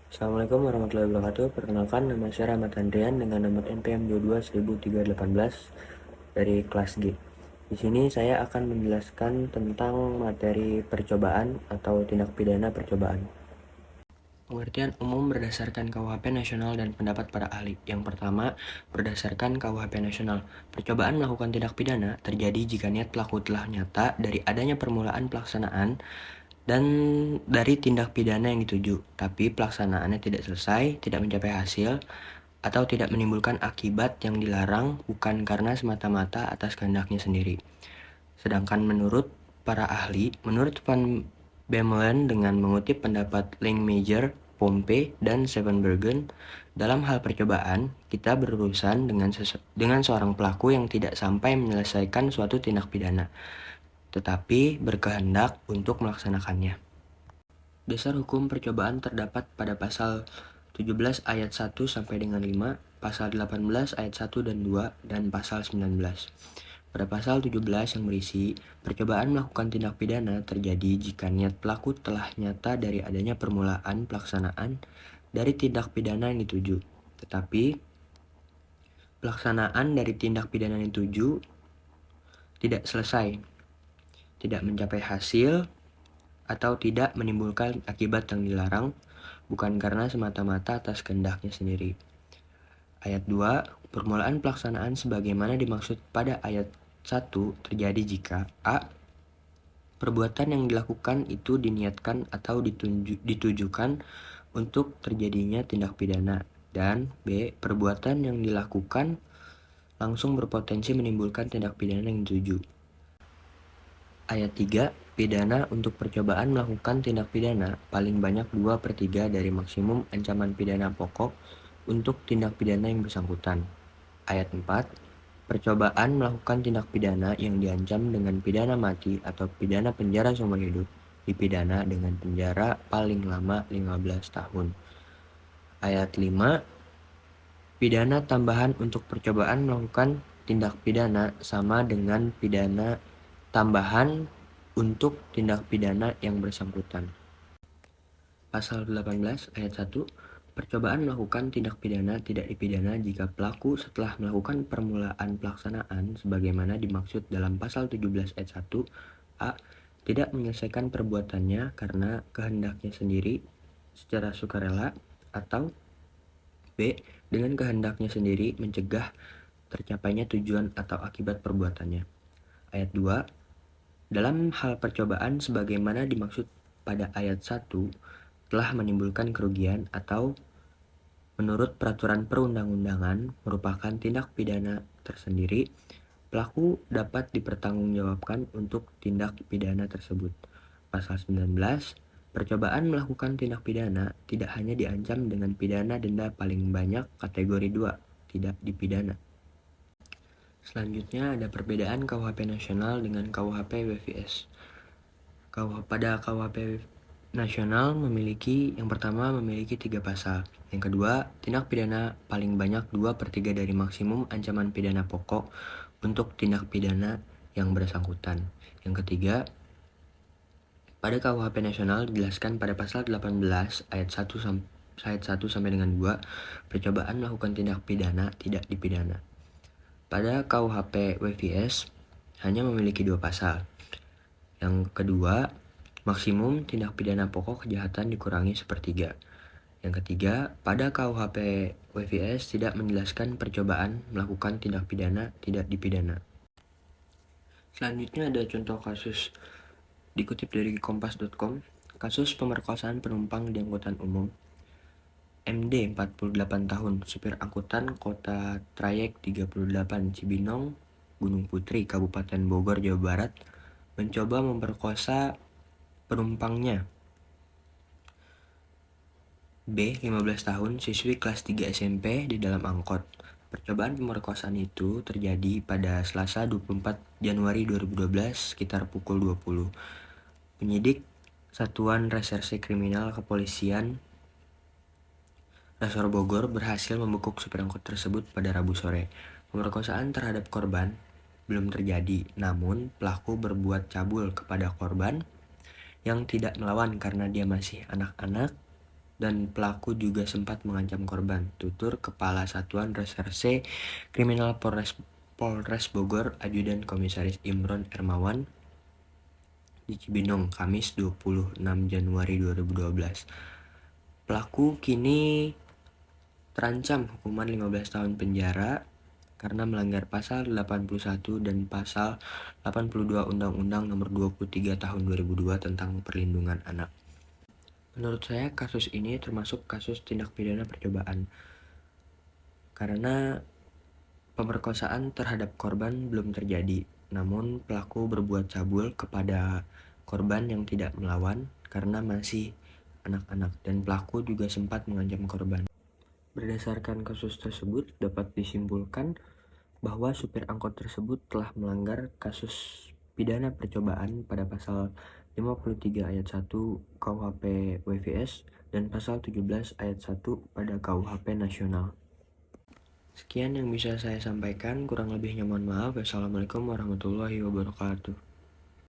Assalamualaikum warahmatullahi wabarakatuh. Perkenalkan, nama saya Rahmat Andrian dengan nomor NPM 22 1318 dari kelas G. Di sini saya akan menjelaskan tentang materi percobaan atau tindak pidana percobaan. Pengertian umum berdasarkan KUHP nasional dan pendapat para ahli. Yang pertama, berdasarkan KUHP nasional, percobaan melakukan tindak pidana terjadi jika niat pelaku telah nyata dari adanya permulaan pelaksanaan dan dari tindak pidana yang dituju, tapi pelaksanaannya tidak selesai, tidak mencapai hasil, atau tidak menimbulkan akibat yang dilarang bukan karena semata-mata atas kehendaknya sendiri. Sedangkan menurut para ahli, menurut Van Bemmelen dengan mengutip pendapat Langmajer, Pompe, dan Sevenbergen, dalam hal percobaan, kita berurusan dengan seorang pelaku yang tidak sampai menyelesaikan suatu tindak pidana, tetapi berkehendak untuk melaksanakannya. Dasar hukum percobaan terdapat pada pasal 17 ayat 1 sampai dengan 5, pasal 18 ayat 1 dan 2, dan pasal 19. Pada pasal 17 yang berisi, percobaan melakukan tindak pidana terjadi jika niat pelaku telah nyata dari adanya permulaan pelaksanaan dari tindak pidana yang dituju. Tetapi, pelaksanaan dari tindak pidana yang dituju tidak selesai, tidak mencapai hasil, atau tidak menimbulkan akibat yang dilarang, bukan karena semata-mata atas kehendaknya sendiri. Ayat 2, permulaan pelaksanaan sebagaimana dimaksud pada ayat 1 terjadi jika A. Perbuatan yang dilakukan itu diniatkan atau ditujukan untuk terjadinya tindak pidana, dan B. Perbuatan yang dilakukan langsung berpotensi menimbulkan tindak pidana yang dituju. Ayat 3, pidana untuk percobaan melakukan tindak pidana paling banyak 2/3 dari maksimum ancaman pidana pokok untuk tindak pidana yang bersangkutan. Ayat 4, percobaan melakukan tindak pidana yang diancam dengan pidana mati atau pidana penjara seumur hidup dipidana dengan penjara paling lama 15 tahun. Ayat 5, pidana tambahan untuk percobaan melakukan tindak pidana sama dengan pidana tambahan untuk tindak pidana yang bersangkutan. Pasal 18 ayat 1, percobaan melakukan tindak pidana tidak dipidana jika pelaku setelah melakukan permulaan pelaksanaan sebagaimana dimaksud dalam pasal 17 ayat 1 A. Tidak menyelesaikan perbuatannya karena kehendaknya sendiri secara sukarela, atau B. Dengan kehendaknya sendiri mencegah tercapainya tujuan atau akibat perbuatannya. Ayat 2, dalam hal percobaan sebagaimana dimaksud pada ayat 1 telah menimbulkan kerugian atau menurut peraturan perundang-undangan merupakan tindak pidana tersendiri, pelaku dapat dipertanggungjawabkan untuk tindak pidana tersebut. Pasal 19, percobaan melakukan tindak pidana tidak hanya diancam dengan pidana denda paling banyak kategori 2, tidak dipidana. Selanjutnya ada perbedaan KUHP nasional dengan KUHP WVS. Pada KUHP nasional yang pertama memiliki 3 pasal. Yang kedua, tindak pidana paling banyak 2/3 dari maksimum ancaman pidana pokok untuk tindak pidana yang bersangkutan. Yang ketiga, pada KUHP nasional dijelaskan pada pasal 18 ayat 1 sampai dengan 2, percobaan melakukan tindak pidana tidak dipidana. Pada KUHP WVS hanya memiliki 2 pasal. Yang kedua, maksimum tindak pidana pokok kejahatan dikurangi 1/3. Yang ketiga, pada KUHP WVS tidak menjelaskan percobaan melakukan tindak pidana tidak dipidana. Selanjutnya ada contoh kasus dikutip dari kompas.com. Kasus pemerkosaan penumpang di angkutan umum. MD 48 tahun, supir angkutan kota trayek 38 Cibinong, Gunung Putri, Kabupaten Bogor, Jawa Barat, mencoba memperkosa penumpangnya. B. 15 tahun, siswi kelas 3 SMP di dalam angkot. Percobaan pemerkosaan itu terjadi pada Selasa 24 Januari 2012 sekitar pukul 20. Penyidik Satuan Reserse Kriminal Kepolisian Resor Bogor berhasil membekuk supir angkot tersebut pada Rabu sore. Pemerkosaan terhadap korban belum terjadi, namun pelaku berbuat cabul kepada korban yang tidak melawan karena dia masih anak-anak dan pelaku juga sempat mengancam korban, tutur Kepala Satuan Reserse Kriminal Polres Bogor, Ajudan Komisaris Imron Ermawan di Cibinong, Kamis 26 Januari 2012. Pelaku kini terancam hukuman 15 tahun penjara karena melanggar pasal 81 dan pasal 82 Undang-Undang Nomor 23 Tahun 2002 tentang Perlindungan Anak. Menurut saya kasus ini termasuk kasus tindak pidana percobaan karena pemerkosaan terhadap korban belum terjadi, namun pelaku berbuat cabul kepada korban yang tidak melawan karena masih anak-anak, dan pelaku juga sempat mengancam korban. Berdasarkan kasus tersebut, dapat disimpulkan bahwa supir angkot tersebut telah melanggar kasus pidana percobaan pada pasal 53 ayat 1 KUHP WVS dan pasal 17 ayat 1 pada KUHP nasional. Sekian yang bisa saya sampaikan, kurang lebihnya mohon maaf. Wassalamualaikum warahmatullahi wabarakatuh.